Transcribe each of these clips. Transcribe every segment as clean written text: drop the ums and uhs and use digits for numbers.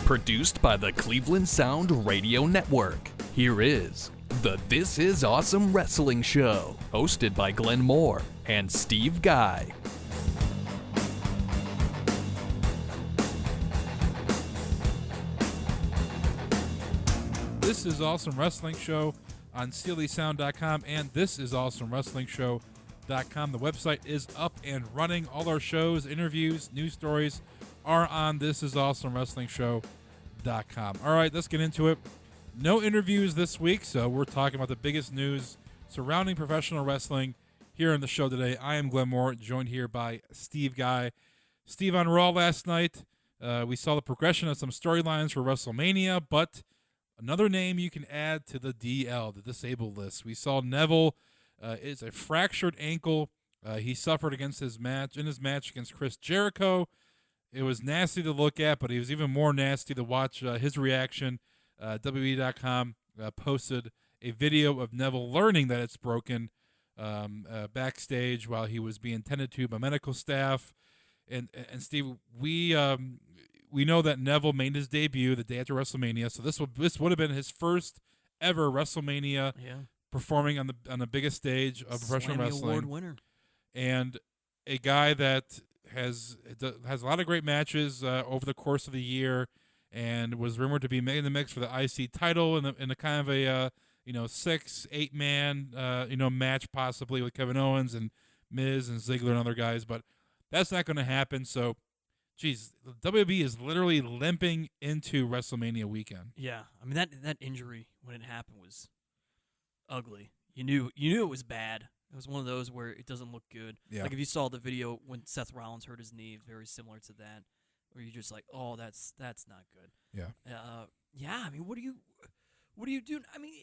Produced by the Cleveland Sound Radio Network. Here is the This Is Awesome Wrestling Show, hosted by Glenn Moore and Steve Guy. This is Awesome Wrestling Show on clesound.com and This Is Awesome Wrestling Show.com. The website is up and running. All our shows, interviews, news stories are on This Is Awesome Wrestling Show.com. All right, let's get into it. No interviews this week, so we're talking about the biggest news surrounding professional wrestling here on the show today. I am Glenn Moore, joined here by Steve Guy. Steve, on Raw last night, we saw the progression of some storylines for WrestleMania, but another name you can add to the DL, the disabled list. We saw Neville is a fractured ankle. He suffered in his match against Chris Jericho. It was nasty to look at, but it was even more nasty to watch his reaction. WWE.com posted a video of Neville learning that it's broken backstage while he was being tended to by medical staff. And Steve, we know that Neville made his debut the day after WrestleMania, so this would have been his first ever WrestleMania performing on the biggest stage of professional wrestling. Award winner, and a guy that has a lot of great matches over the course of the year, and was rumored to be in the mix for the IC title in a kind of a 6-8 man match possibly with Kevin Owens and Miz and Ziggler and other guys, but that's not going to happen. So, geez, WWE is literally limping into WrestleMania weekend. Yeah, I mean that injury when it happened was ugly. You knew it was bad. It was one of those where it doesn't look good. Yeah. Like if you saw the video when Seth Rollins hurt his knee, very similar to that, where you're just like, oh, that's not good. Yeah. Yeah. I mean, what do you do? I mean,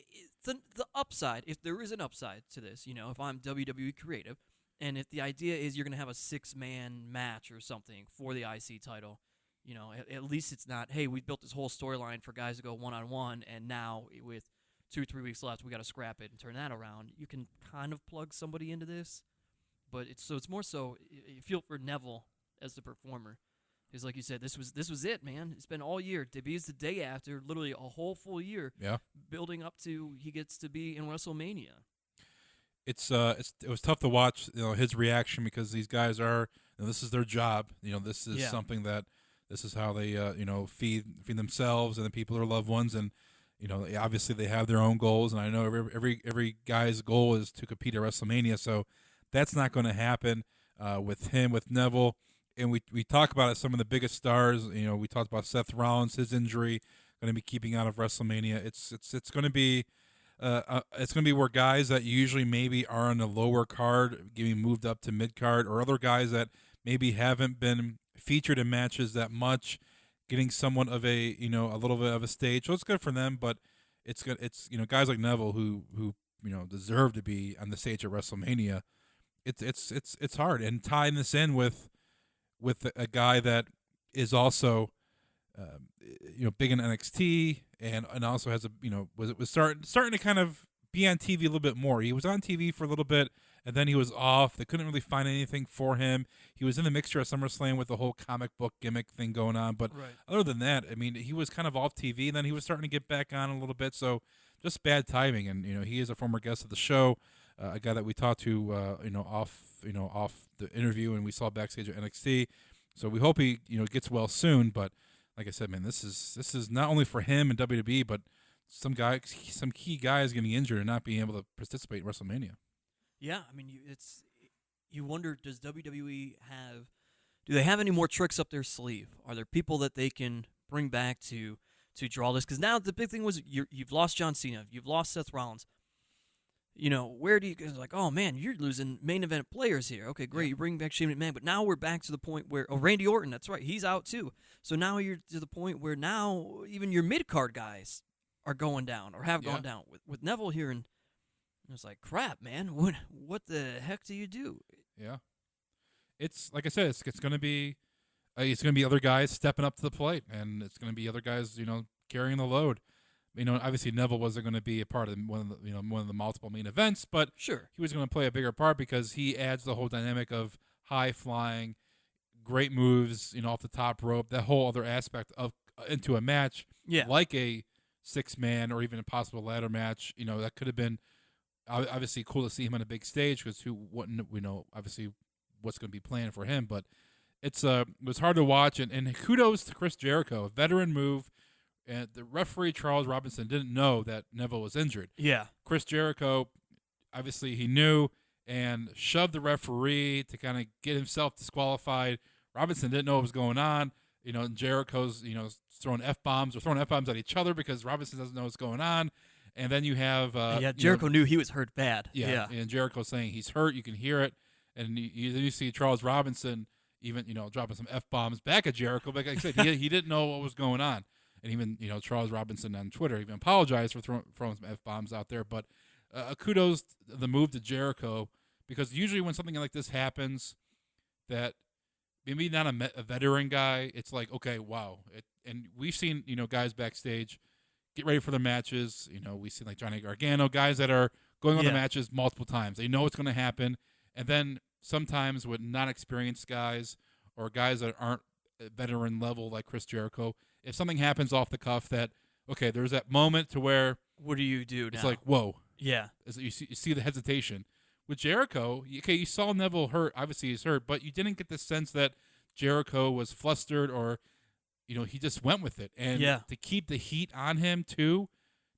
the upside, if there is an upside to this, if I'm WWE creative, and if the idea is you're going to have a 6-man match or something for the IC title, at least it's not, hey, we built this whole storyline for guys to go one-on-one, and now with 2-3 weeks left, we got to scrap it and turn that around. You can kind of plug somebody into this, but it's more so you feel for Neville as the performer. Because like you said, this was it, man. It's been all year. Debuts the day after, literally a whole full year. Yeah. Building up to he gets to be in WrestleMania. It was tough to watch, his reaction, because these guys are, this is their job. This is something that this is how they feed themselves and the people, their loved ones, and obviously they have their own goals. And I know every guy's goal is to compete at WrestleMania, so that's not going to happen with Neville. And we talk about it, some of the biggest stars. We talked about Seth Rollins, his injury, going to be keeping out of WrestleMania. It's going to be. It's going to be where guys that usually maybe are on the lower card getting moved up to mid card, or other guys that maybe haven't been featured in matches that much, getting somewhat of a a little bit of a stage. So it's good for them, but it's good. It's guys like Neville who deserve to be on the stage at WrestleMania. It's hard, and tying this in with a guy that is also big in NXT and also has was starting to kind of be on TV a little bit more. He was on TV for a little bit, and then he was off. They couldn't really find anything for him. He was in the mixture at SummerSlam with the whole comic book gimmick thing going on, but other than that, I mean, he was kind of off TV, and then he was starting to get back on a little bit. So just bad timing. And he is a former guest of the show, a guy that we talked to off the interview, and we saw backstage at NXT. So we hope he gets well soon. But like I said, man, this is not only for him and WWE, but some key guys getting injured and not being able to participate in WrestleMania. Yeah, I mean, you wonder, does WWE do they have any more tricks up their sleeve? Are there people that they can bring back to draw this? Because now the big thing was you've lost John Cena, you've lost Seth Rollins. Where do you guys like? Oh man, you're losing main event players here. Okay, great, you bring back Shane McMahon, but now we're back to the point where Randy Orton, that's right, he's out too. So now you're to the point where now even your mid card guys are going down or have gone down with Neville here, and it's like, crap, man, what the heck do you do? Yeah, it's like I said, it's going to be other guys stepping up to the plate, and it's going to be other guys carrying the load. Obviously Neville wasn't going to be a part of one of the multiple main events, but sure, he was going to play a bigger part because he adds the whole dynamic of high flying, great moves, off the top rope, that whole other aspect of into a match, Yeah. like a 6-man or even a possible ladder match. That could have been obviously cool to see him on a big stage, because who wouldn't, obviously what's going to be planned for him. But it was hard to watch, and kudos to Chris Jericho, a veteran move. And the referee, Charles Robinson, didn't know that Neville was injured. Yeah. Chris Jericho, obviously he knew, and shoved the referee to kind of get himself disqualified. Robinson didn't know what was going on. And Jericho's, throwing F-bombs at each other because Robinson doesn't know what's going on. And then you have... Jericho knew he was hurt bad. Yeah, and Jericho saying he's hurt. You can hear it. And then you see Charles Robinson even, dropping some F-bombs back at Jericho. But like I said, he didn't know what was going on. And even, Charles Robinson on Twitter even apologized for throwing some F-bombs out there. But kudos the move to Jericho, because usually when something like this happens, that maybe not a veteran guy, it's like, okay, wow. And we've seen, guys backstage get ready for the matches. We've seen like Johnny Gargano, guys that are going on the matches multiple times. They know what's going to happen. And then sometimes with non-experienced guys or guys that aren't veteran level like Chris Jericho, if something happens off the cuff that, okay, there's that moment to where... What do you do now? It's like, whoa. Yeah. You see the hesitation. With Jericho, okay, you saw Neville hurt. Obviously he's hurt, but you didn't get the sense that Jericho was flustered or, he just went with it. And to keep the heat on him too,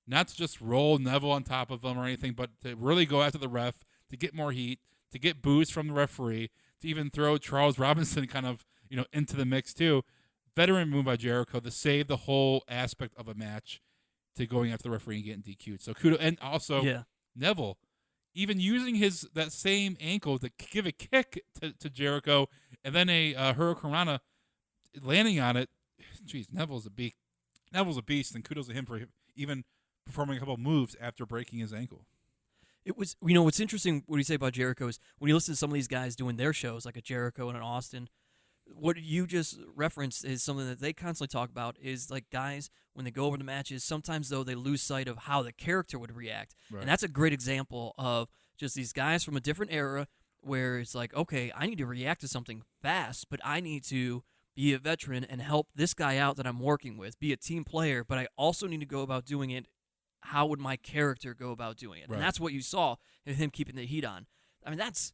not to just roll Neville on top of him or anything, but to really go after the ref, to get more heat, to get boos from the referee, to even throw Charles Robinson kind of, into the mix too. Veteran move by Jericho to save the whole aspect of a match to going after the referee and getting DQ'd. So kudos. And also Neville, even using that same ankle to give a kick to Jericho, and then a Hurricanrana landing on it. Jeez, Neville's a beast, and kudos to him for even performing a couple moves after breaking his ankle. It was, what's interesting, what you say about Jericho is when you listen to some of these guys doing their shows, like a Jericho and an Austin, what you just referenced is something that they constantly talk about is like guys, when they go over the matches, sometimes though they lose sight of how the character would react. Right. And that's a great example of just these guys from a different era where it's like, okay, I need to react to something fast, but I need to be a veteran and help this guy out that I'm working with, be a team player, but I also need to go about doing it. How would my character go about doing it? Right. And that's what you saw in him keeping the heat on. I mean, it's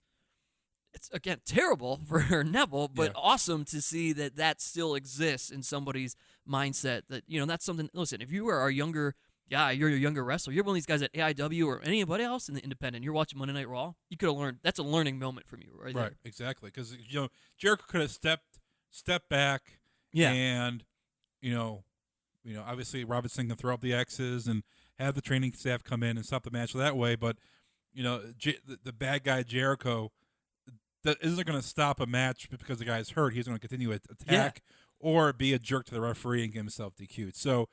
again terrible for Neville, but awesome to see that still exists in somebody's mindset. That that's something. Listen, if you are a younger guy, you're a younger wrestler, you're one of these guys at AIW or anybody else in the independent, you're watching Monday Night Raw, you could have learned. That's a learning moment from you, right? Right, exactly. Because Jericho could have stepped back, and obviously Robinson can throw up the X's and have the training staff come in and stop the match that way, but the bad guy Jericho that isn't going to stop a match because the guy's hurt. He's going to continue to attack or be a jerk to the referee and get himself DQ'd. So,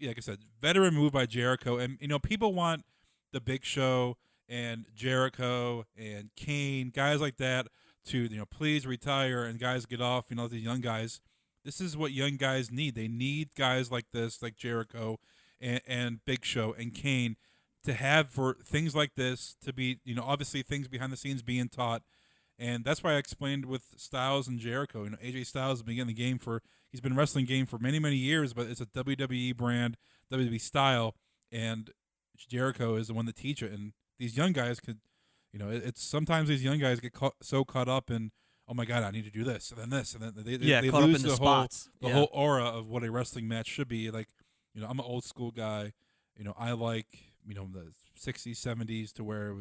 like I said, veteran move by Jericho. And, people want the Big Show and Jericho and Kane, guys like that, to, please retire and guys get off, these young guys. This is what young guys need. They need guys like this, like Jericho and Big Show and Kane, to have for things like this to be, obviously things behind the scenes being taught. And that's why I explained with Styles and Jericho. AJ Styles has been in the game he's been wrestling game for many, many years, but it's a WWE brand, WWE style, and Jericho is the one to teach it. And these young guys could, it's sometimes these young guys get so caught up in, oh my God, I need to do this, and then this, and then they caught lose up in the whole aura of what a wrestling match should be. Like, I'm an old school guy. I like, the 60s, 70s to where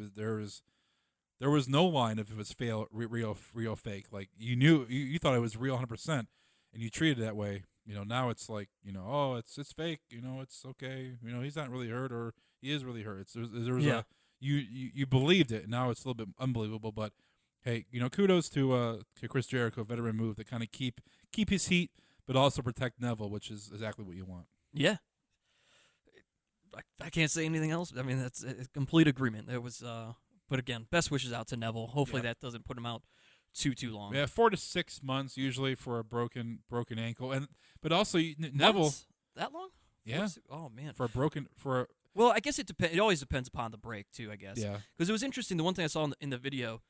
there was no line if it was real, fake. Like you thought it was real 100%, and you treated it that way. Now it's like, oh, it's fake. It's okay. He's not really hurt, or he is really hurt. There was you believed it. And now it's a little bit unbelievable. But hey, kudos to Chris Jericho, veteran move to kind of keep his heat, but also protect Neville, which is exactly what you want. Yeah. I can't say anything else. I mean, that's a complete agreement. There was. But again, best wishes out to Neville. Hopefully that doesn't put him out too long. Yeah, 4 to 6 months usually for a broken ankle, but also Neville. Months? That long? Yeah. Oh man. Well, I guess it depends. It always depends upon the break too. I guess. Yeah. Because it was interesting. The one thing I saw in the video,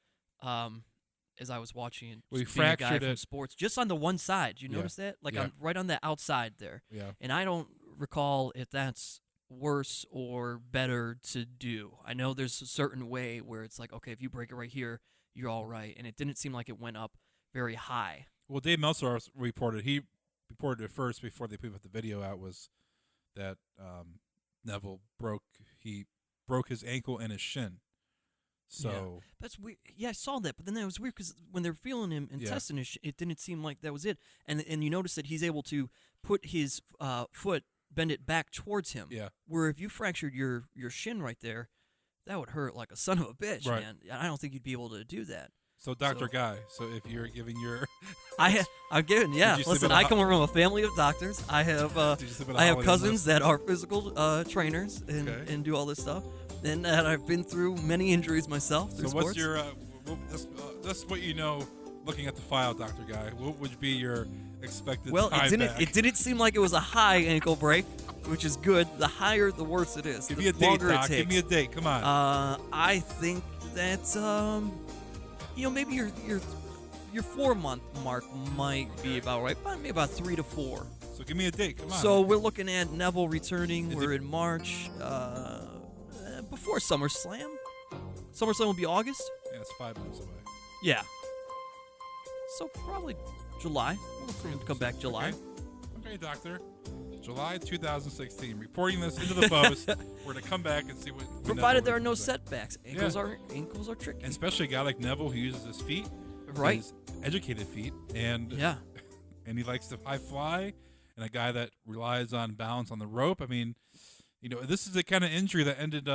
as I was watching it. Well, he just being a guy fractured from it. sports, just on the one side. Did you Yeah. notice that? Like Yeah. right on the outside there. Yeah. And I don't recall if that's worse or better to do. I know there's a certain way where it's like, okay, if you break it right here, you're all right. And it didn't seem like it went up very high. Well, Dave Meltzer reported. He reported it first before they put the video out. Was that Neville broke his ankle and his shin. So that's weird. Yeah, I saw that, but then that was weird because when they're feeling him and testing his, it didn't seem like that was it. And you notice that he's able to put his foot, bend it back towards him. Yeah. Where if you fractured your shin right there, that would hurt like a son of a bitch, Right. man. I don't think you'd be able to do that. So Dr. Guy. So if you're giving your, I'm giving. Yeah, Did you sleep listen, at a I come from a family of doctors. I have Did you sleep at a I have Holiday Inn cousins that are physical trainers and do all this stuff. And I've been through many injuries myself. So through what's sports. your that's what you know looking at the file, Dr. Guy. What would be your expected Well, time back? it didn't seem like it was a high ankle break, which is good. The higher, the worse it is. Give the me a date, longer Doc. it takes. Give me a date. Come on. I think that maybe your 4-month mark might be about right, but maybe about 3 to 4. So give me a date. Come on. So we're looking at Neville returning. Is We're it- in March, before SummerSlam. SummerSlam will be August. yeah, it's 5 months away. Yeah. So probably July. We'll look for him to come back July. Okay, Doctor. July 2016. Reporting this into the post. We're gonna come back and see what. Provided there are no Neville setbacks. Ankles are tricky. And especially a guy like Neville who uses his feet, Right. his educated feet, and and he likes to high fly, and a guy that relies on balance on the rope. I mean, this is the kind of injury that ended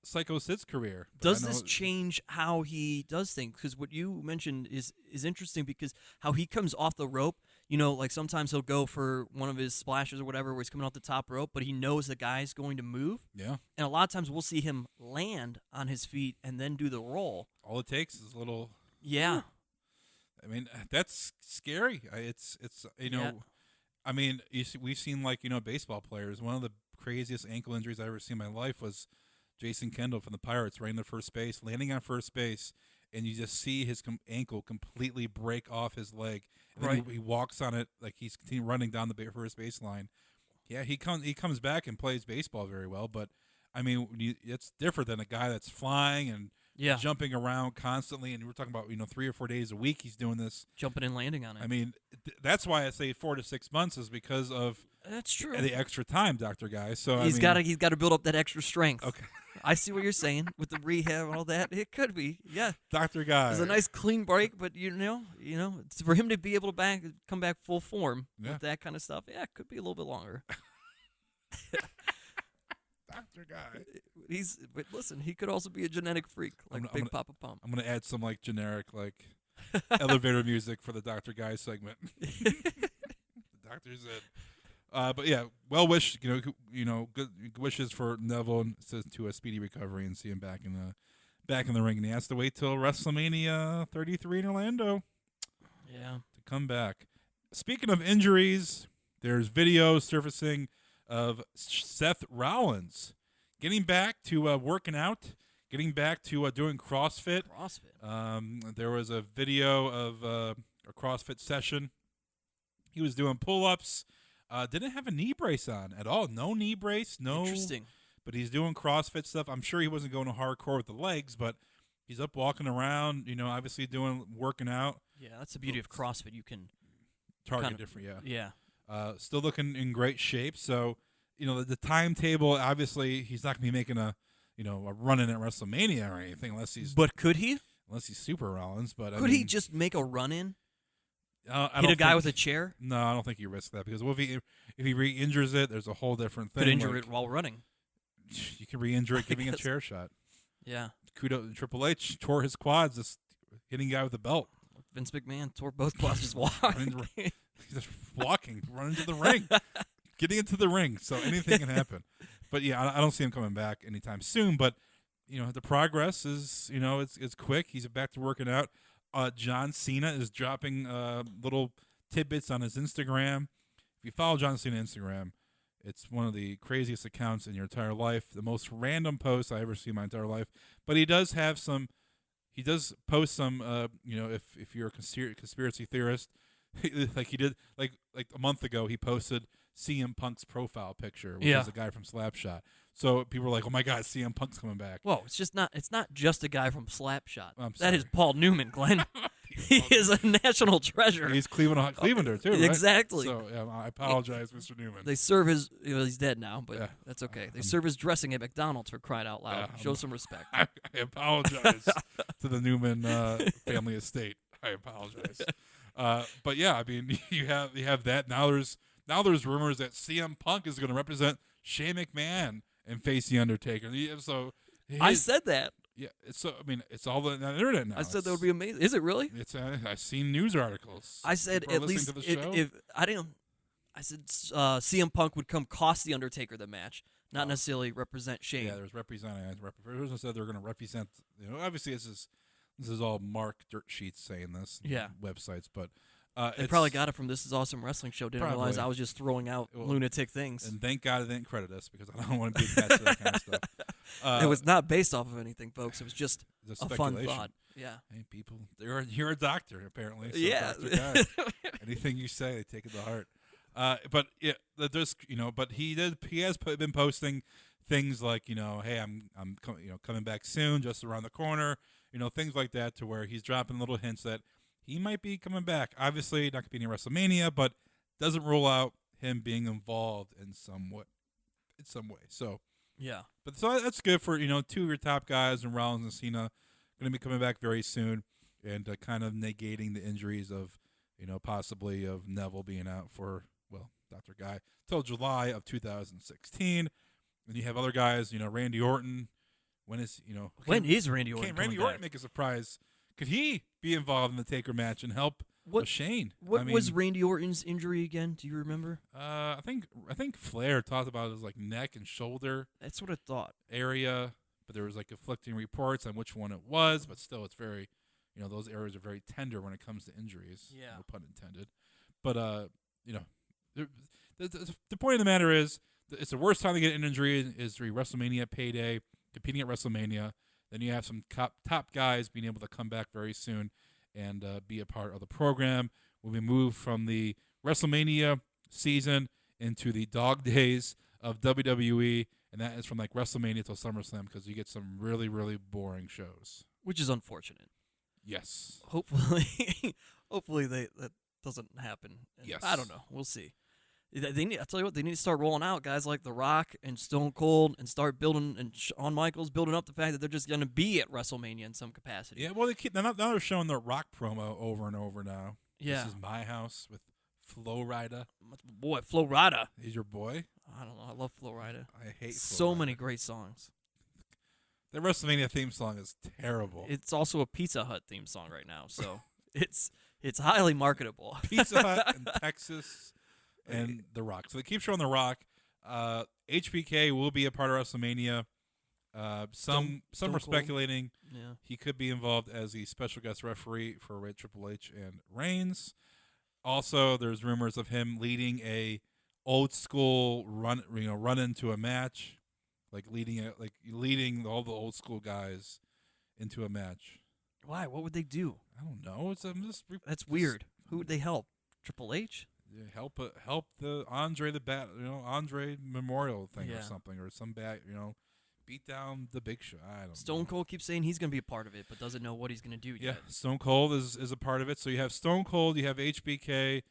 Psycho Sid's career. Does this change how he does things? Because what you mentioned is interesting because how he comes off the rope, like sometimes he'll go for one of his splashes or whatever where he's coming off the top rope, but he knows the guy's going to move. Yeah. And a lot of times we'll see him land on his feet and then do the roll. All it takes is a little. Yeah. I mean, that's scary. It's Yeah. I mean, we've seen baseball players. One of the craziest ankle injuries I've ever seen in my life was Jason Kendall from the Pirates running to first base, landing on first base, and you just see his ankle completely break off his leg. And then he walks on it like he's running down the first baseline. Yeah, he comes back and plays baseball very well, but I mean, it's different than a guy that's flying and jumping around constantly. And we're talking about 3 or 4 days a week he's doing this, jumping and landing on it. I mean, that's why I say 4 to 6 months is because of that's true. the extra time, Dr. Guy. So he's got to build up that extra strength. Okay. I see what you're saying with the rehab and all that. It could be, yeah. Dr. Guy. It's a nice clean break, but it's for him to be able to come back full form with that kind of stuff. Yeah, it could be a little bit longer. Dr. Guy. But listen, he could also be a genetic freak like Big Papa Pump. I'm gonna add some generic elevator music for the Dr. Guy segment. The doctor's in. But yeah, well wish good wishes for Neville and to a speedy recovery and see him back in the ring. And he has to wait till WrestleMania 33 in Orlando. Yeah. To come back. Speaking of injuries, there's videos surfacing of Seth Rollins getting back to working out, getting back to doing CrossFit. There was a video of a CrossFit session. He was doing pull-ups. Didn't have a knee brace on at all. No knee brace. No. Interesting. But he's doing CrossFit stuff. I'm sure he wasn't going to hardcore with the legs, but he's up walking around, obviously working out. Yeah, that's the beauty of CrossFit. You can target different, Yeah. Still looking in great shape. So, the timetable, obviously, he's not going to be making a run in at WrestleMania or anything unless he's. But could he? Unless he's Super Rollins, but could he just make a run in? Hit a guy with a chair? No, I don't think he risks that because if he re-injures it, there's a whole different thing. Could injure it while running. You can re-injure it giving a chair shot. Yeah. Kudos. Triple H tore his quads just hitting a guy with a belt. Vince McMahon tore both quads just walking. He's just walking, running to the ring, getting into the ring. So anything can happen. But yeah, I don't see him coming back anytime soon. But the progress is it's quick. He's back to working out. John Cena is dropping little tidbits on his Instagram. If you follow John Cena on Instagram, it's one of the craziest accounts in your entire life. The most random posts I ever see in my entire life. But he does have some he does post some, if you're a conspiracy theorist, like he did, like a month ago, he posted CM Punk's profile picture, which is a guy from Slapshot. So people were like, "Oh my God, CM Punk's coming back." Whoa, it's not just a guy from Slapshot. That is Paul Newman, Glenn. He is a national treasure. He's Clevelander too, right? Exactly. So I apologize, Mr. Newman. They serve his. He's dead now, but that's okay. They serve his dressing at McDonald's, for crying out loud. Show some respect. I apologize to the Newman family estate. I apologize. But yeah, I mean, you have that now. There's rumors that CM Punk is going to represent Shane McMahon and face the Undertaker. So I said that. Yeah, it's all on the internet now. I said that would be amazing. Is it really? It's I've seen news articles. I said at least if I didn't. I said CM Punk would come cost the Undertaker the match, not necessarily represent Shane. Yeah, there's representing. Person said they're going to represent. Obviously this is all Mark dirt sheets saying this. Websites, but. They probably got it from This Is Awesome Wrestling Show. Didn't realize I was just throwing out lunatic things. And thank God they didn't credit us because I don't want to be attached to that kind of stuff. It was not based off of anything, folks. It was just a fun thought. Yeah. Hey, people, you're a doctor apparently. So yeah. Anything you say, they take it to heart. But yeah, there's but he has been posting things like hey, I'm coming back soon, just around the corner, things like that, to where he's dropping little hints that he might be coming back. Obviously, not competing in WrestleMania, but doesn't rule out him being involved in some way. So yeah, but so that's good for two of your top guys, and Rollins and Cena going to be coming back very soon, and kind of negating the injuries of possibly of Neville being out for Dr. Guy till July of 2016. And you have other guys, Randy Orton. When is Randy Orton? Can Randy Orton make a surprise? Could he be involved in the Taker match and help Shane? What was Randy Orton's injury again? Do you remember? I think Flair talked about his neck and shoulder. That's what I thought. Area, but there was conflicting reports on which one it was. But still, it's very, those areas are very tender when it comes to injuries. Yeah, no pun intended. But the point of the matter is, it's the worst time to get an injury is the WrestleMania payday, competing at WrestleMania. Then you have some top guys being able to come back very soon and be a part of the program. When we move from the WrestleMania season into the dog days of WWE, and that is from WrestleMania till SummerSlam, because you get some really, really boring shows. Which is unfortunate. Yes. Hopefully that doesn't happen. Yes. I don't know. We'll see. They need. I tell you what, they need to start rolling out guys like The Rock and Stone Cold, and start building, and Shawn Michaels building up the fact that they're just going to be at WrestleMania in some capacity. Yeah, well, now they're showing the Rock promo over and over now. Yeah, this is my house with Flo Rida. Boy, Flo Rida. He's your boy. I don't know. I love Flo Rida. I hate so many great songs. The WrestleMania theme song is terrible. It's also a Pizza Hut theme song right now, so it's highly marketable. Pizza Hut in Texas. And The Rock. So they keep showing The Rock. HBK will be a part of WrestleMania. Some are speculating he could be involved as a special guest referee for Triple H and Reigns. Also, there's rumors of him leading a old school run into a match, leading all the old school guys into a match. Why? What would they do? I don't know. That's weird. Who would they help? Triple H? Yeah, help the Andre Andre Memorial thing or something, or some beat down the Big Show. I don't know. Stone Cold keeps saying he's going to be a part of it, but doesn't know what he's going to do yet. Yeah, Stone Cold is a part of it. So you have Stone Cold, you have HBK,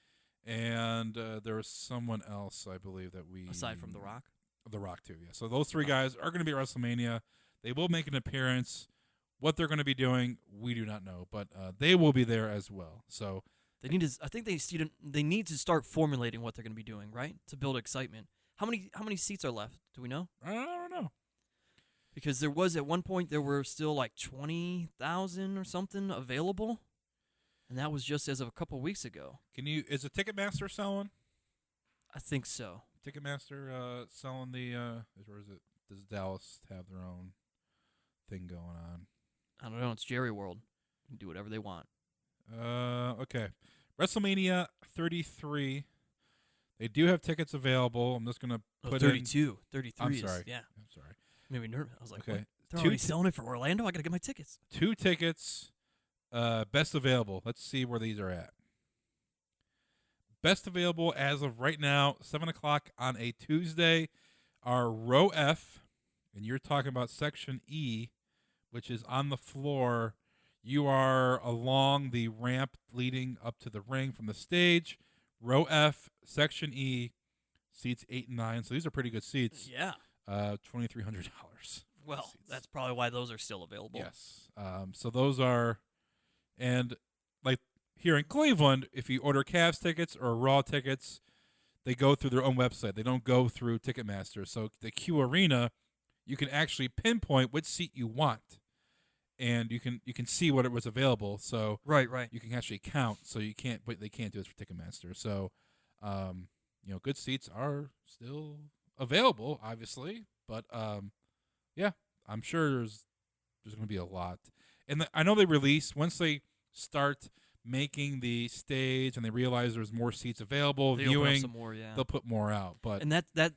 and there was someone else, I believe, that aside from The Rock. The Rock too, yeah. So those three guys are going to be at WrestleMania. They will make an appearance. What they're going to be doing, we do not know, but they will be there as well. So. They need to. I think they need to start formulating what they're going to be doing, right, to build excitement. How many seats are left? Do we know? I don't know. Because there was at one point there were still 20,000 or something available, and that was just as of a couple weeks ago. Is the Ticketmaster selling? I think so. Ticketmaster selling the or is it? Does Dallas have their own thing going on? I don't know. It's Jerry World. You can do whatever they want. Okay. WrestleMania 33. They do have tickets availavailable. I'm just going to put 32. 33 I'm sorry. Yeah. I'm sorry. Maybe nervous. I was like, okay. What? They're already selling it for Orlando. I got to get my tickets. 2 tickets, best available. Let's see where these are at. Best available as of right now, 7 o'clock on a Tuesday, are row F, and you're talking about section E, which is on the floor. You are along the ramp leading up to the ring from the stage. Row F, section E, seats 8 and 9. So these are pretty good seats. Yeah. $2,300. Well, seats. that's probably why those are still available. Yes. So those are, and like here in Cleveland, if you order Cavs tickets or Raw tickets, they go through their own website. They don't go through Ticketmaster. So the Q Arena, you can actually pinpoint which seat you want, and you can see what it was available. So right, you can actually count. So you can't, but they can't do this for Ticketmaster. So, good seats are still available, obviously, but yeah, I'm sure there's going to be a lot. And I know they release once they start making the stage and they realize there's more seats available, they viewing, open up some more, yeah. they'll put more out. But and that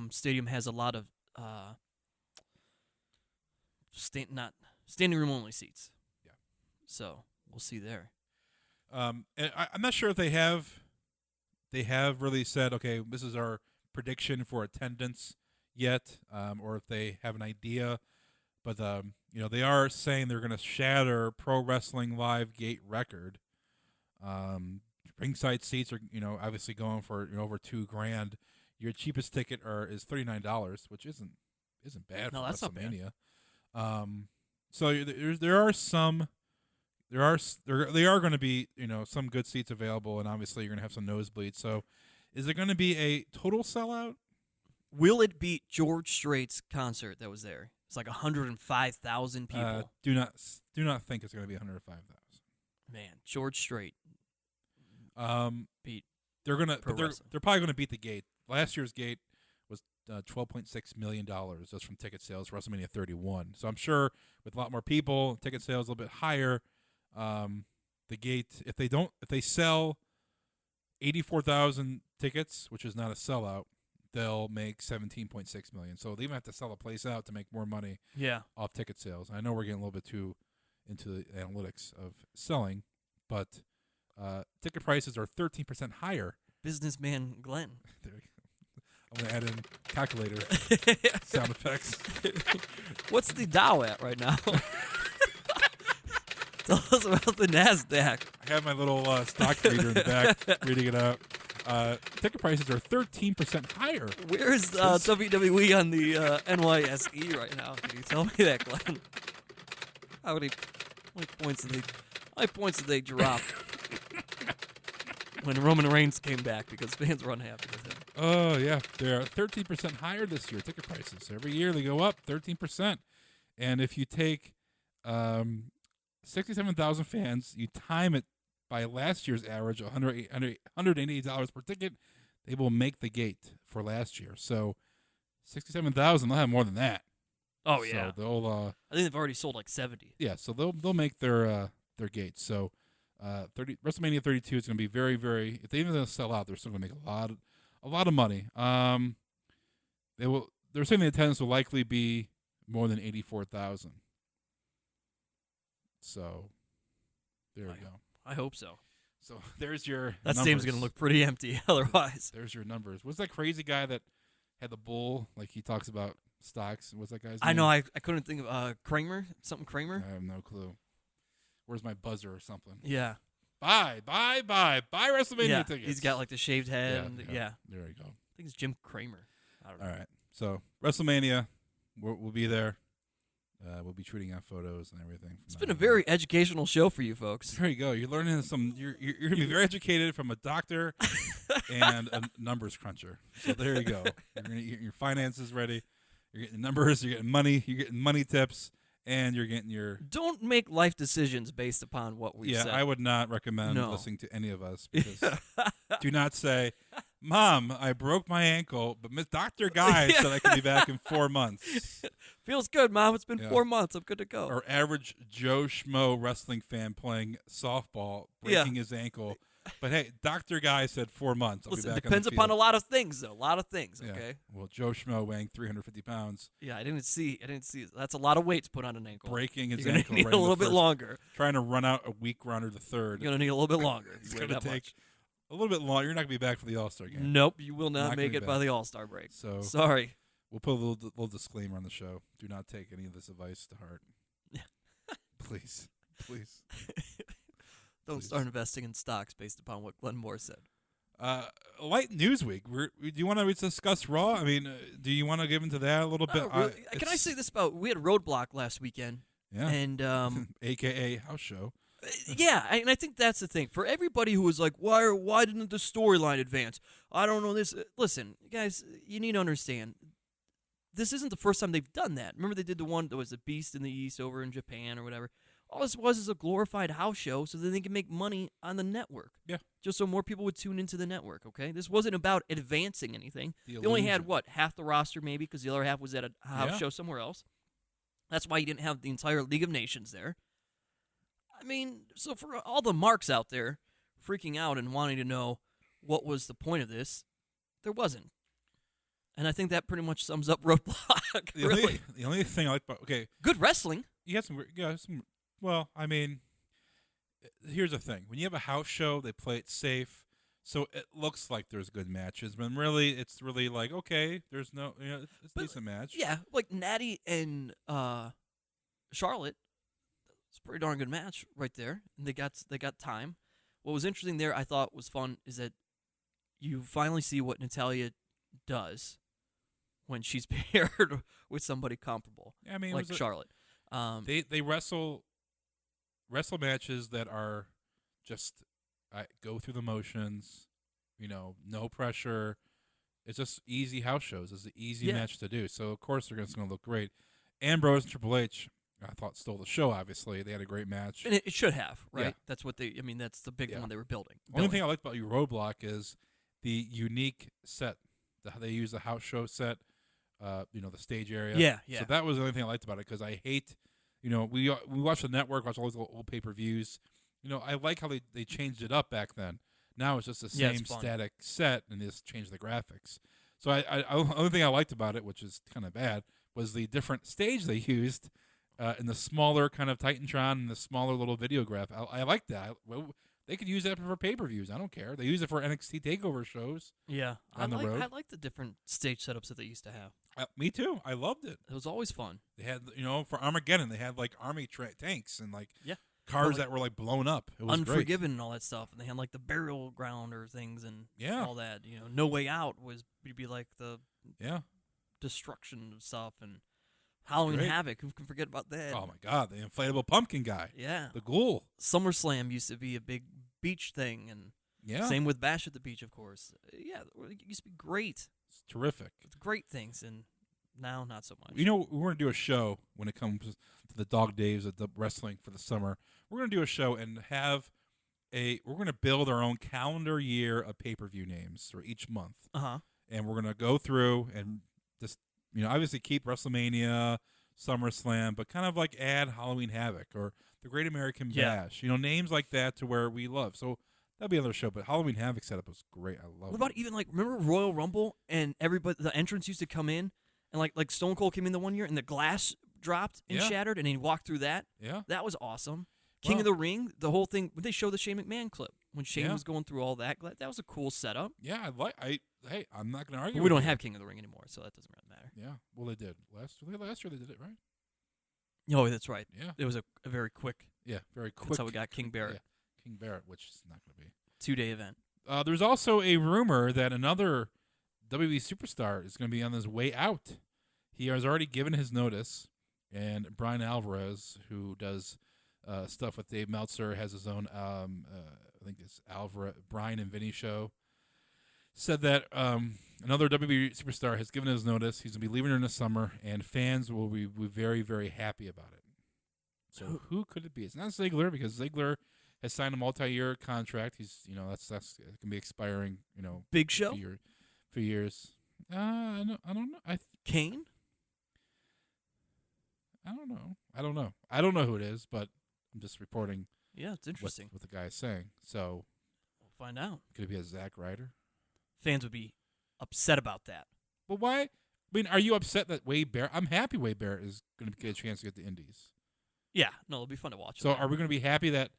stadium has a lot of standing room only seats. Yeah. So we'll see there. And I'm not sure if they have really said, okay, this is our prediction for attendance yet, or if they have an idea. But they are saying they're going to shatter Pro Wrestling Live gate record. Ringside seats are obviously going for over $2,000. Your cheapest ticket is $39, which isn't bad for that's WrestleMania. So there are some. They are going to be some good seats available, and obviously you're going to have some nosebleeds. So, is it going to be a total sellout? Will it beat George Strait's concert that was there? It's like 105,000 people. Do not think it's going to be 105,000. Man, George Strait. Beat. They're probably going to beat the gate. Last year's gate was $12.6 million just from ticket sales for WrestleMania 31. So I'm sure with a lot more people, ticket sales a little bit higher. The gate, if they sell 84,000 tickets, which is not a sellout, they'll make $17.6 million. So they even have to sell a place out to make more money. Yeah. Off ticket sales. I know we're getting a little bit too into the analytics of selling, but ticket prices are 13% higher. Businessman Glenn. There you go. I'm gonna add in calculator sound effects. What's the Dow at right now? Tell us about the NASDAQ. I have my little stock reader in the back reading it out. Ticket prices are 13% higher. Where's WWE on the NYSE right now? Can you tell me that, Glenn? How many points did they drop when Roman Reigns came back because fans were unhappy with him? Oh, yeah. They're 13% higher this year, ticket prices. Every year they go up 13%. And if you take 67,000 fans, you time it by last year's average, $188 per ticket, they will make the gate for last year. So 67,000, they'll have more than that. Oh, yeah. So they'll I think they've already sold like 70. Yeah, so they'll make their gates. So WrestleMania 32 is going to be very, very, if they even sell out, they're still going to make a lot of money. They're saying the attendance will likely be more than 84,000. So there you go. I hope so. So there's your That numbers. stadium's going to look pretty empty otherwise. There's your numbers. What's that crazy guy that had the bull? Like he talks about stocks. What's that guy's name? I know. I couldn't think of Kramer. Something Kramer. I have no clue. Where's my buzzer or something? Yeah. Buy WrestleMania tickets. He's got like the shaved head. Yeah. There you go. I think it's Jim Kramer. I don't know. All right. So WrestleMania, we'll be there. We'll be tweeting out photos and everything. It's been a very educational show for you folks. There you go. You're learning some. You're going to be very educated from a doctor and a numbers cruncher. So there you go. You're going to get your finances ready. You're getting numbers. You're getting money. You're getting money tips, and you're getting your. Don't make life decisions based upon what we said. Yeah, I would not recommend listening to any of us because do not say, "Mom, I broke my ankle, but Dr. Guy said I could be back in 4 months." Feels good, Mom. It's been 4 months. I'm good to go. Or average Joe Schmo wrestling fan playing softball, breaking his ankle. But hey, Dr. Guy said 4 months. Listen, be back depends on the upon a field. lot of things, though. A lot of things, Yeah. okay? Well, Joe Schmo weighing 350 pounds. Yeah, I didn't see. That's a lot of weight to put on an ankle. Breaking his You're gonna ankle need right a in the little bit first- longer. Trying to run out a week round or the third. You're gonna need a little bit longer. It's going to take a little bit longer. You're not going to be back for the All-Star game. Nope, you will not Not make gonna be it by back. the All-Star break. So Sorry. we'll put a little disclaimer on the show. Do not take any of this advice to heart. Please. Please. Don't start investing in stocks based upon what Glenn Moore said. Light news week. Do you want to discuss Raw? I mean, do you want to give into that a little bit? Really. Can I say this about? We had Roadblock last weekend. Yeah. And AKA house show. yeah, and I think that's the thing for everybody who was like, why didn't the storyline advance? I don't know this. Listen, guys, you need to understand. This isn't the first time they've done that. Remember they did the one that was the Beast in the East over in Japan or whatever. All this was is a glorified house show so that they can make money on the network. Yeah. Just so more people would tune into the network, okay? This wasn't about advancing anything. The They only had, illusion. half the roster maybe because the other half was at a house show somewhere else. That's why you didn't have the entire League of Nations there. I mean, so for all the marks out there freaking out and wanting to know what was the point of this, there wasn't. And I think that pretty much sums up Roadblock, really. The only thing I like about Good wrestling. you had some. Well, I mean, here's the thing: when you have a house show, they play it safe, so it looks like there's good matches. But really, it's really like okay, there's no, it's a decent match. Yeah, like Natty and Charlotte. It's a pretty darn good match right there. And they got time. What was interesting there, I thought was fun, is that you finally see what Natalya does when she's paired with somebody comparable, Yeah, I mean, like Charlotte. They wrestle matches that are just go through the motions, no pressure. It's just easy house shows. It's an easy match to do. So of course they're going to look great. Ambrose and Triple H, I thought, stole the show. Obviously, they had a great match. And it should have, right? Yeah. That's what they. I mean, that's the big one they were building. Only thing I liked about your Roadblock is the unique set. How they use the house show set. The stage area. Yeah. So that was the only thing I liked about it because I hate, we watch the network, watch all those old pay-per-views. I like how they changed it up back then. Now it's just the same static set and just change the graphics. So I only thing I liked about it, which is kind of bad, was the different stage they used in the smaller kind of Titantron and the smaller little videograph. I like that. They could use that for pay-per-views. I don't care. They use it for NXT TakeOver shows. Yeah, on the road. I like the different stage setups that they used to have. Me too. I loved it. It was always fun. They had, for Armageddon, they had like army tanks and cars Well, like, that were blown up. It was Unforgiven and all that stuff, and they had like the burial ground or things and all that. No Way Out would be like the destruction of stuff, and Halloween Havoc. Who can forget about that? Oh my God, the inflatable pumpkin guy. Yeah, the ghoul. SummerSlam used to be a big beach thing, and same with Bash at the Beach, of course. Yeah, it used to be great. It's terrific. It's great things, and now not so much. We're going to do a show when it comes to the dog days of the wrestling for the summer. We're going to do a show and we're going to build our own calendar year of pay-per-view names for each month. And we're going to go through and just, obviously keep WrestleMania, SummerSlam, but kind of add Halloween Havoc or the Great American Bash, names like that to where we love. So that'll be another show, but Halloween Havoc setup was great. I love it. What about even remember Royal Rumble and everybody, the entrance used to come in and like Stone Cold came in the one year and the glass dropped and shattered and he walked through that. Yeah. That was awesome. King of the Ring, the whole thing, they showed the Shane McMahon clip when Shane was going through all that. That was a cool setup. Yeah, hey, I'm not going to argue. But we don't have King of the Ring anymore, so that doesn't really matter. Yeah, well, they did. Last year they did it, right? Oh, that's right. Yeah. It was a very quick. Yeah, very quick. That's how we got King Barrett. Yeah, King Barrett, which is not going to be. 2-day event. There's also a rumor that another WWE superstar is going to be on his way out. He has already given his notice, and Brian Alvarez, who does stuff with Dave Meltzer, has his own, I think it's Brian and Vinny show, said that another WWE superstar has given his notice. He's going to be leaving in the summer, and fans will be very, very happy about it. So who could it be? It's not Ziggler, because Ziggler has signed a multi-year contract. He's, that's it can be expiring, Big Show? For years. I don't know. Kane? I don't know. I don't know who it is, but I'm just reporting. Yeah, it's interesting. What the guy is saying. So Find out. Could it be a Zack Ryder? Fans would be upset about that. But why? I mean, are you upset that Wade Barrett? I'm happy Wade Barrett is going to get a chance to get the Indies. Yeah, no, it'll be fun to watch. So are we going to be happy that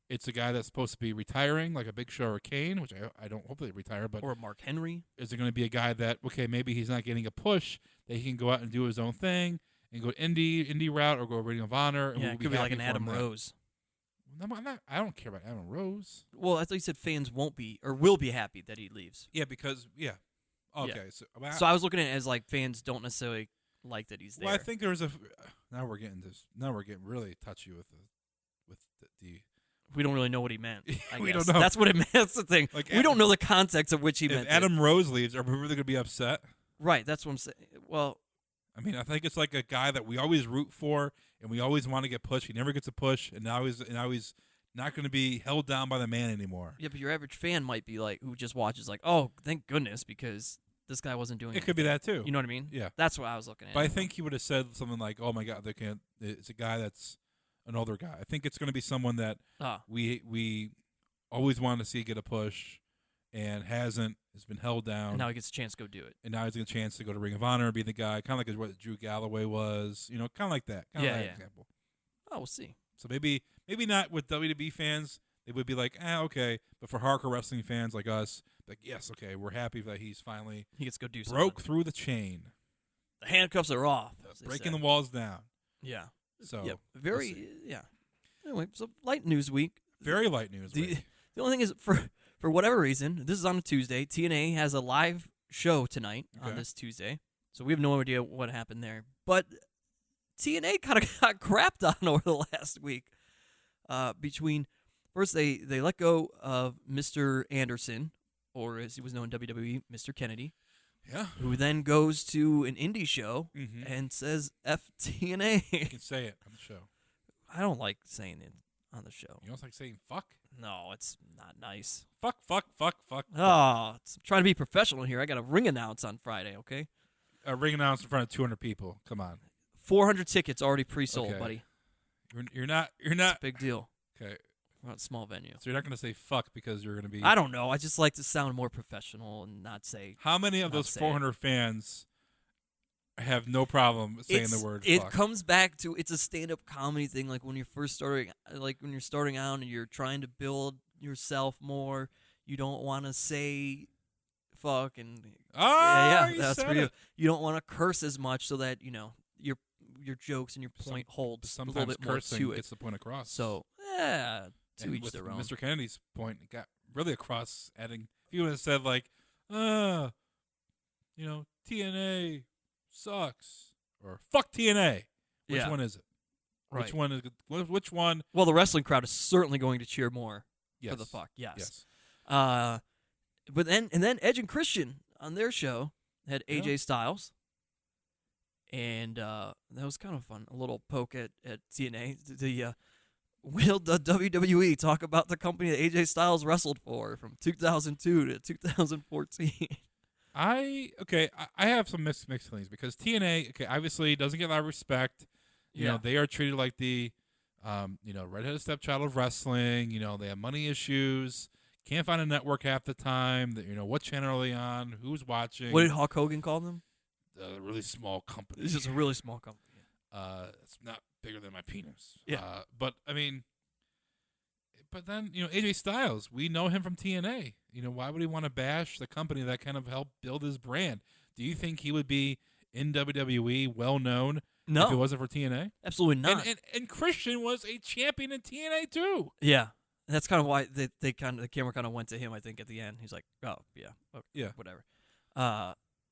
it's a guy that's supposed to be retiring, like a Big Show or Kane, which I don't hope they retire, but or Mark Henry? Is it going to be a guy that, okay, maybe he's not getting a push, that he can go out and do his own thing and go indie route or go Ring of Honor? And Yeah, we'll it could be like an Adam Rose. I don't care about Adam Rose. Well, I thought you said fans won't be or will be happy that he leaves. Yeah, because okay. Yeah. So I was looking at it as like fans don't necessarily like that he's there. Well, I think there's now we're getting really touchy with the we don't really know what he meant. We don't know. That's what it meant. That's the thing. Like, we don't know the context of which he meant. If Adam Rose leaves, are we really going to be upset? Right. That's what I'm saying. Well, I mean, I think it's like a guy that we always root for and we always want to get pushed. He never gets a push, and now he's not going to be held down by the man anymore. Yeah, but your average fan might be like, who just watches, like, oh, thank goodness, because this guy wasn't doing. It could be that too. You know what I mean? Yeah. That's what I was looking at. But I think he would have said something like, "Oh my God, they can't." It's a guy that's an older guy. I think it's going to be someone that we always wanted to see get a push and hasn't. Has been held down. And now he gets a chance to go do it. And now he's getting a chance to go to Ring of Honor and be the guy, kind of like what Drew Galloway was. You know, kind of like that. Kind of that example. Oh, we'll see. So maybe not with WWE fans. They would be like, okay. But for hardcore wrestling fans like us, like, yes, okay, we're happy that he gets to go do something. Broke through the chain. The handcuffs are off. Breaking the walls down. Yeah. So yeah. Anyway, so light news week. Very light news week. The only thing is, for whatever reason, this is on a Tuesday. TNA has a live show tonight on this Tuesday, so we have no idea what happened there. But TNA kind of got crapped on over the last week. Between first they let go of Mr. Anderson, or as he was known in WWE, Mr. Kennedy. Yeah. Who then goes to an indie show and says F TNA. You can say it on the show. I don't like saying it on the show. You don't like saying fuck? No, it's not nice. Fuck. Oh, I'm trying to be professional here. I got a ring announce on Friday, okay? A ring announce in front of 200 people. Come on. 400 tickets already pre-sold, buddy. You're not. It's a big deal. Okay. We're not a small venue. So you're not going to say fuck because you're going to be... I don't know. I just like to sound more professional and not say... How many of those 400 fans have no problem saying the word fuck? It comes back to, it's a stand-up comedy thing. Like when you're starting out and you're trying to build yourself more, you don't want to say fuck and... that's for you. You don't want to curse as much so that, your jokes and your point holds a little bit more to it. Gets the point across. So, to each their own. Mr. Kennedy's point got really across, adding, if you would have said like, TNA sucks, or fuck TNA, which one is it? Right. Which one? Well, the wrestling crowd is certainly going to cheer more for the fuck. Yes. But then Edge and Christian on their show had AJ Styles. And that was kind of fun. A little poke at TNA. Will the WWE talk about the company that AJ Styles wrestled for from 2002 to 2014? I have some mixed feelings because TNA, obviously doesn't get a lot of respect. You know, they are treated like the, redheaded stepchild of wrestling. You know, they have money issues. Can't find a network half the time. What channel are they on? Who's watching? What did Hulk Hogan call them? A really small company. It's just a really small company. It's not bigger than my penis. Yeah. But then, AJ Styles, we know him from TNA. Why would he want to bash the company that kind of helped build his brand? Do you think he would be in WWE well known if it wasn't for TNA? Absolutely not. And Christian was a champion in TNA too. Yeah. And that's kind of why the camera kind of went to him, I think, at the end. He's like, oh, yeah. Okay, yeah. Whatever.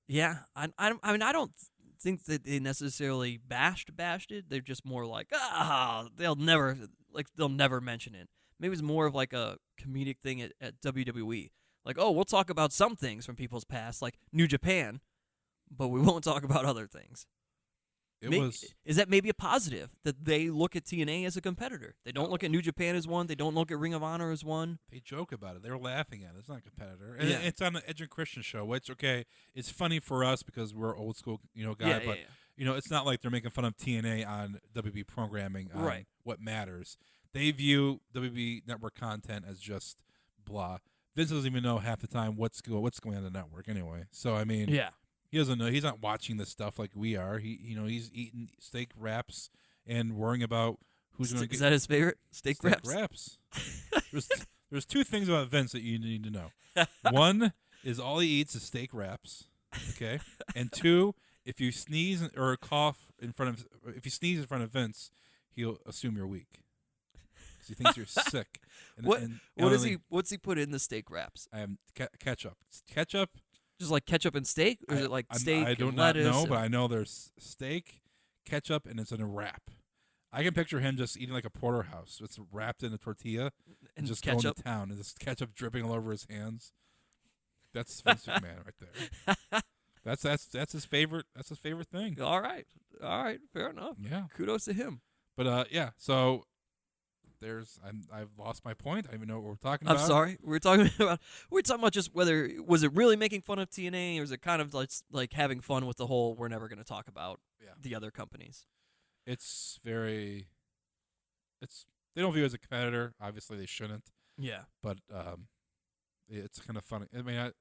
Yeah, I mean, I don't think that they necessarily bashed it. They're just more like, they'll never mention it. Maybe it's more of like a comedic thing at WWE. Like, we'll talk about some things from people's past, like New Japan, but we won't talk about other things. Is that maybe a positive that they look at TNA as a competitor? They don't look at New Japan as one. They don't look at Ring of Honor as one. They joke about it. They're laughing at it. It's not a competitor. And it's on the Edge and Christian show, which, it's funny for us because we're old school, guy. But, it's not like they're making fun of TNA on WB programming on what matters. They view WB network content as just blah. Vince doesn't even know half the time what's going on the network anyway. So I mean, Yeah. he doesn't know. He's not watching this stuff like we are. He's eating steak wraps and worrying about who's going to get. Is that his favorite? Steak wraps? There's two things about Vince that you need to know. One is all he eats is steak wraps. Okay, and two, if you sneeze or cough if you sneeze in front of Vince, he'll assume you're weak because he thinks you're sick. And What's he put in the steak wraps? I have ketchup. Ketchup. Just like ketchup and steak, or is it like steak? I do and not lettuce know, but I know there's steak, ketchup, and it's in a wrap. I can picture him just eating like a porterhouse. It's wrapped in a tortilla and just ketchup. going to town, and this ketchup dripping all over his hands. That's Vince McMahon right there. That's his favorite. That's his favorite thing. All right, fair enough. Yeah, kudos to him. But so I've lost my point. I don't even know what we're talking about. I'm sorry. We're talking about just whether was it really making fun of TNA, or is it kind of like having fun with the whole we're never going to talk about the other companies. It's they don't view it as a competitor. Obviously, they shouldn't. Yeah, but it's kind of funny. I mean,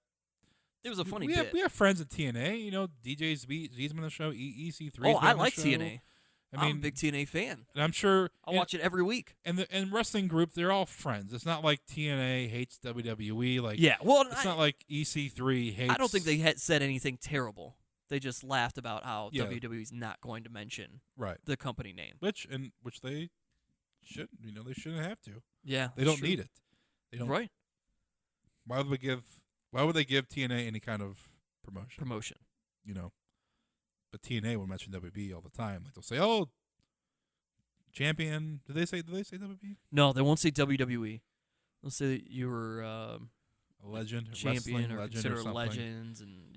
it was a funny we bit. We have friends at TNA. DJ Z's on the show. EC3. Oh, I like TNA. I mean, I'm a big TNA fan. And I'm sure I'll watch it every week. And wrestling group, they're all friends. It's not like TNA hates WWE. Like it's not like EC3 hates. I don't think they had said anything terrible. They just laughed about how WWE's not going to mention the company name, which they should. They shouldn't have to. Yeah, they don't need it. They don't. Right. Why would they give TNA any kind of promotion? But TNA will mention WB all the time. Like they'll say, "Oh, champion." Do they say WB? No, they won't say WWE. They'll say that you were a legend, champion, or legend considered or legends, and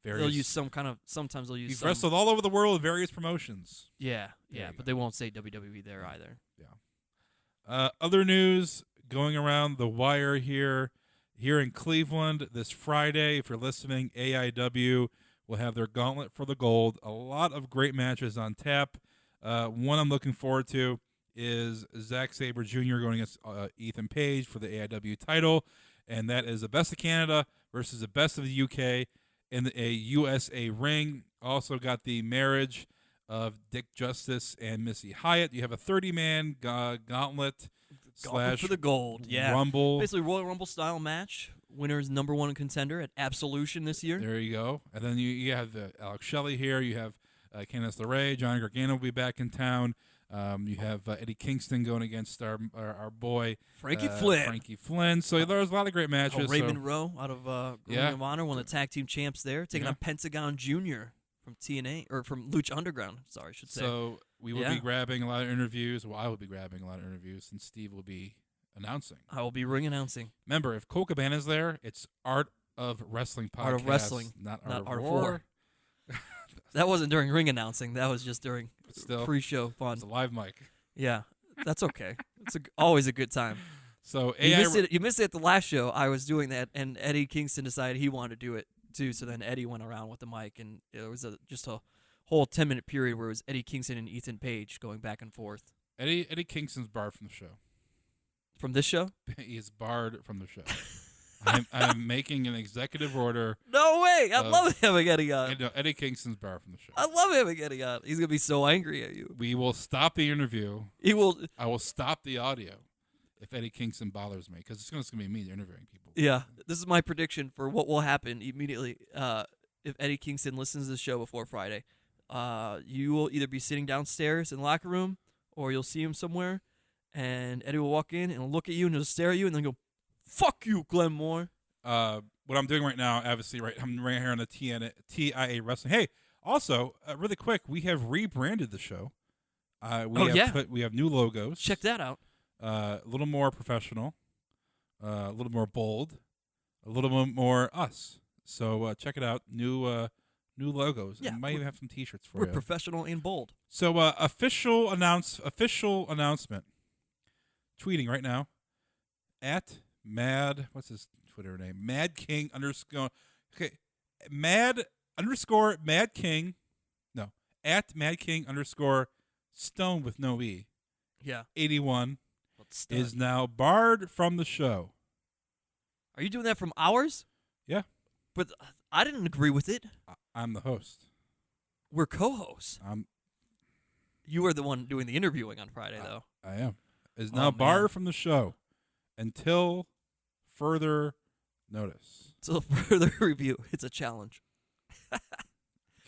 they'll use some kind of. Sometimes they'll use. He's wrestled all over the world in various promotions. Yeah, but they won't say WWE there either. Yeah. Other news going around the wire here in Cleveland this Friday. If you're listening, AIW will have their Gauntlet for the Gold. A lot of great matches on tap. One I'm looking forward to is Zack Sabre Jr. going against Ethan Page for the AIW title, and that is the best of Canada versus the best of the UK in a USA ring. Also got the marriage of Dick Justice and Missy Hyatt. You have a 30-man gauntlet for the gold. Yeah, Rumble, basically Royal Rumble style match. Winner's #1 contender at Absolution this year. There you go. And then you have Alex Shelley here. You have Candice LeRae. Johnny Gargano will be back in town. You have Eddie Kingston going against our boy Frankie Flynn. So there's a lot of great matches. Raven Rowe out of Ring of Honor, one of the tag team champs there, taking on Pentagon Jr. from TNA or from Lucha Underground. Sorry, I should say. So we will be grabbing a lot of interviews. Well, I will be grabbing a lot of interviews, and Steve will be announcing. I will be ring announcing. Remember, if Cole Cabana's there, it's Art of Wrestling podcast. Art of Wrestling, not Art of War. That wasn't during ring announcing. That was just during pre-show fun. It's a live mic. Yeah, that's okay. It's always a good time. So you missed it at the last show. I was doing that, and Eddie Kingston decided he wanted to do it too. So then Eddie went around with the mic, and it was just a whole 10-minute period where it was Eddie Kingston and Ethan Page going back and forth. Eddie Kingston's barred from the show. From this show? He is barred from the show. I'm making an executive order. No way! I love having Eddie on. Eddie Kingston's barred from the show. I love having Eddie on. He's gonna be so angry at you. We will stop the interview. I will stop the audio if Eddie Kingston bothers me, because it's going to be me interviewing people. Yeah, this is my prediction for what will happen immediately if Eddie Kingston listens to the show before Friday. You will either be sitting downstairs in the locker room, or you'll see him somewhere, and Eddie will walk in and look at you and he'll stare at you and then go, "Fuck you, Glenn Moore." What I'm doing right now, obviously, I'm right here on the TIA Wrestling. Hey, also, really quick, we have rebranded the show. We have new logos. Check that out. A little more professional, a little more bold, a little bit more us. So check it out. New logos. Yeah, might even have some T-shirts for you. We're professional and bold. So official announcement. Tweeting right now at Mad. What's his Twitter name? Mad King _ Okay, Mad King. No, at Mad King _ Stone with no E. Yeah. 81 is now barred from the show. Are you doing that from ours? Yeah. But I didn't agree with it. I'm the host. We're co-hosts. I'm. You are the one doing the interviewing on Friday, though. I am. Is now barred from the show until further notice. Until further review. It's a challenge.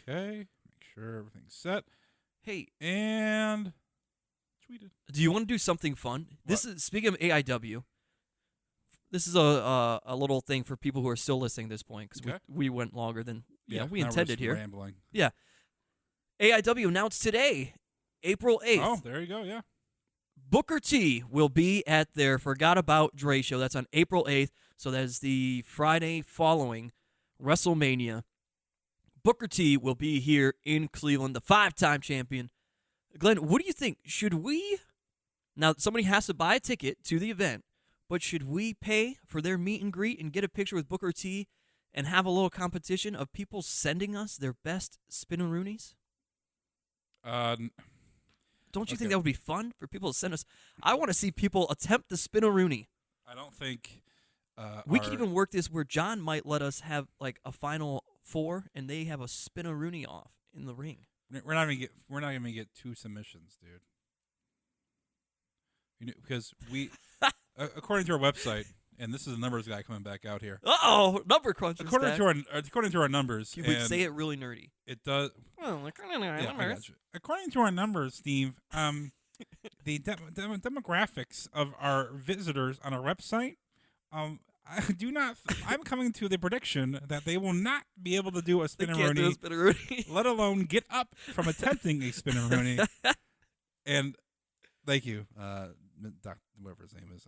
Okay. Make sure everything's set. Hey. And tweeted. Do you want to do something fun? This is speaking of AIW. This is a little thing for people who are still listening at this point because we went longer than we intended here. Rambling. Yeah. AIW announced today, April 8th. Oh, there you go. Yeah. Booker T will be at their Forgot About Dre show. That's on April 8th. So that is the Friday following WrestleMania. Booker T will be here in Cleveland, the 5-time champion. Glenn, what do you think? Should we? Now, somebody has to buy a ticket to the event, but should we pay for their meet and greet and get a picture with Booker T and have a little competition of people sending us their best spin-a-roonies? Don't you think that would be fun for people to send us? I want to see people attempt the spin-a-rooney. I don't think we could even work this where John might let us have like a final 4 and they have a spin-a-rooney off in the ring. We're not gonna get 2 submissions, dude. You know, because we, according to our website, and this is the numbers guy coming back out here. Number cruncher. According to our numbers, you would say it really nerdy. It does. Numbers. According to our numbers, Steve, the demographics of our visitors on our website, I'm coming to the prediction that they will not be able to do a spin-a-rooney, let alone get up from attempting a spin-a-rooney. And thank you, whatever his name is.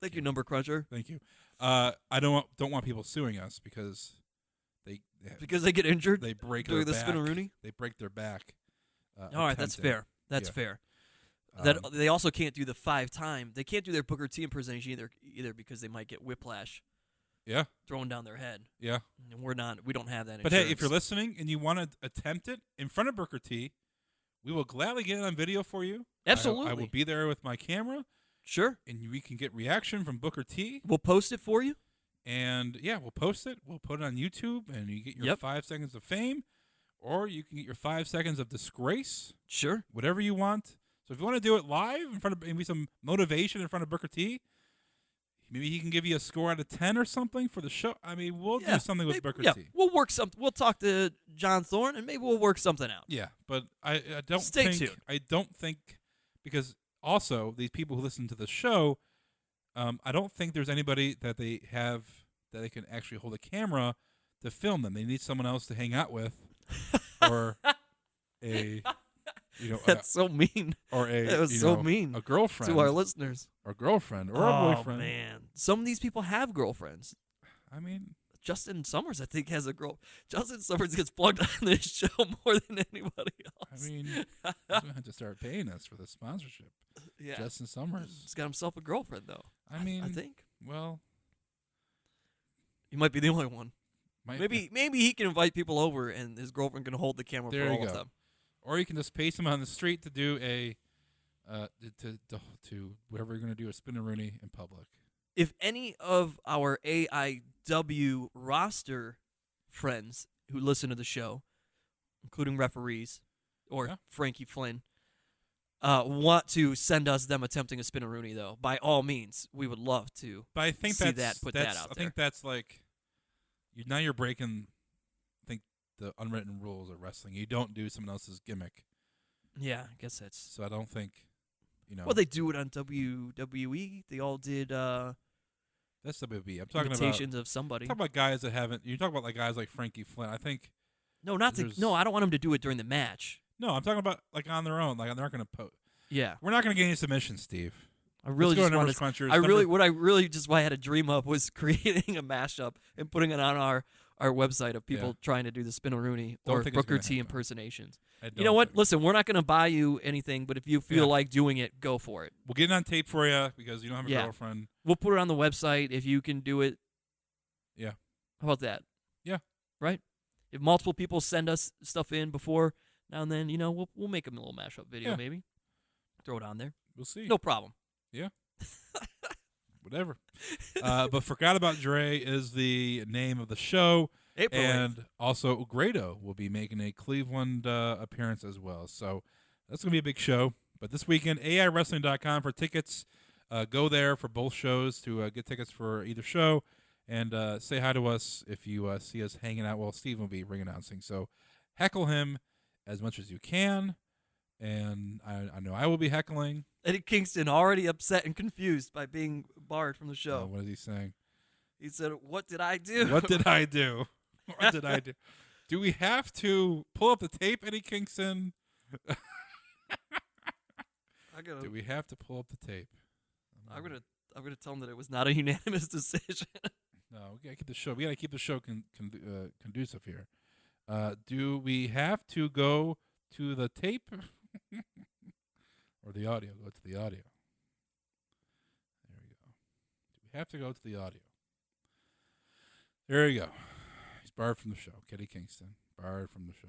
Thank you, Number Cruncher. Thank you. I don't want people suing us because they get injured. They break doing their the back. spin-a-rooney. They break their back. All right, that's fair. That's fair. That they also can't do the 5-time. They can't do their Booker T impersonation either because they might get whiplash. Yeah. Thrown down their head. Yeah. And we don't have that. But hey, if you're listening and you want to attempt it in front of Booker T, we will gladly get it on video for you. Absolutely. I will be there with my camera. Sure. And we can get reaction from Booker T. We'll post it for you. And yeah, we'll post it. We'll put it on YouTube, and you get your 5 seconds of fame, or you can get your 5 seconds of disgrace. Sure. Whatever you want. So if you want to do it live in front of maybe some motivation in front of Booker T, maybe he can give you a score out of 10 or something for the show. I mean, we'll do something with Booker T. We'll work something. We'll talk to John Thorne, and maybe we'll work something out. Yeah, but I don't Stay think. tuned. I don't think because also these people who listen to the show, I don't think there's anybody that they have that they can actually hold a camera to film them. They need someone else to hang out with, or that's so mean. Or that was so mean. A girlfriend to our listeners, or girlfriend, or a boyfriend. Oh man, some of these people have girlfriends. I mean, Justin Summers, I think, has a girl. Justin Summers gets plugged on this show more than anybody else. I mean, he's gonna have to start paying us for the sponsorship. Yeah, Justin Summers. He's got himself a girlfriend, though. I mean, I think. Well, he might be the only one. Maybe he can invite people over, and his girlfriend can hold the camera for all of them. Or you can just pay someone on the street to do a to whatever you're going to do a spin-a-rooney in public. If any of our AIW roster friends who listen to the show, including referees or Frankie Flynn, want to send us them attempting a spin-a-rooney, though, by all means, we would love to. But I think put that out there. I think that's like now you're breaking, I think, the unwritten rules of wrestling. You don't do someone else's gimmick. Yeah, I guess that's. So I don't think, Well, they do it on WWE. They all did. That's WWE. I'm talking imitations of somebody. I'm talking about guys that haven't. You talk about like guys like Frankie Flynn. I think. No, I don't want them to do it during the match. No, I'm talking about like on their own. Like they're not going to post. Yeah, we're not going to get any submissions, Steve. I really Let's just go wanted. What I had a dream of was creating a mashup and putting it on our website of people trying to do the spin-a-rooney or Booker T impersonations. You know what? Listen, we're not going to buy you anything, but if you feel like doing it, go for it. We'll get it on tape for you because you don't have a girlfriend. We'll put it on the website if you can do it. Yeah. How about that? Yeah. Right? If multiple people send us stuff in before now and then, we'll make a little mashup video maybe. Throw it on there. We'll see. No problem. Yeah. whatever. But Forgot About Dre is the name of the show. April 8th. And also Grado will be making a Cleveland appearance as well. So that's going to be a big show. But this weekend, AIWrestling.com for tickets. Go there for both shows to get tickets for either show. And say hi to us if you see us hanging out. Well, Steve will be ring announcing. So heckle him as much as you can. And I know I will be heckling. Eddie Kingston already upset and confused by being barred from the show. What is he saying? He said, "What did I do? What did I do? What did I do? Do we have to pull up the tape, Eddie Kingston? Do we have to pull up the tape? I'm gonna tell him that it was not a unanimous decision. No, we gotta keep the show. We gotta keep the show conducive here. Do we have to go to the tape or the audio? Go to the audio. There we go. Do we have to go to the audio? There you go. He's barred from the show. Eddie Kingston barred from the show.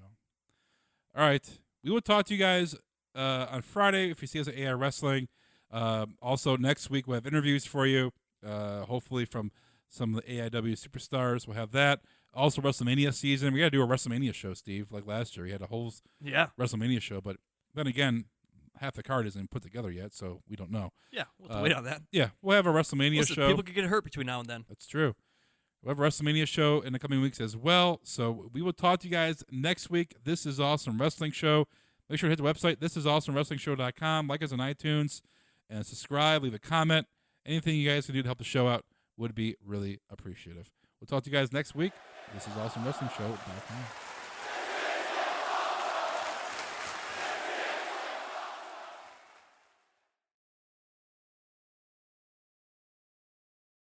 All right, we will talk to you guys on Friday if you see us at AI Wrestling. Also, next week we'll have interviews for you, hopefully from some of the AIW superstars. We'll have that. Also, WrestleMania season. We got to do a WrestleMania show, Steve, like last year. We had a whole WrestleMania show, but then again, half the card isn't put together yet, so we don't know. Yeah, we'll have to wait on that. Yeah, we'll have a WrestleMania show. People could get hurt between now and then. That's true. We'll have a WrestleMania show in the coming weeks as well. So we will talk to you guys next week. This is Awesome Wrestling Show. Make sure to hit the website, thisisawesomewrestlingshow.com. Like us on iTunes and subscribe. Leave a comment. Anything you guys can do to help the show out would be really appreciative. We'll talk to you guys next week. This is AwesomeWrestlingShow.com.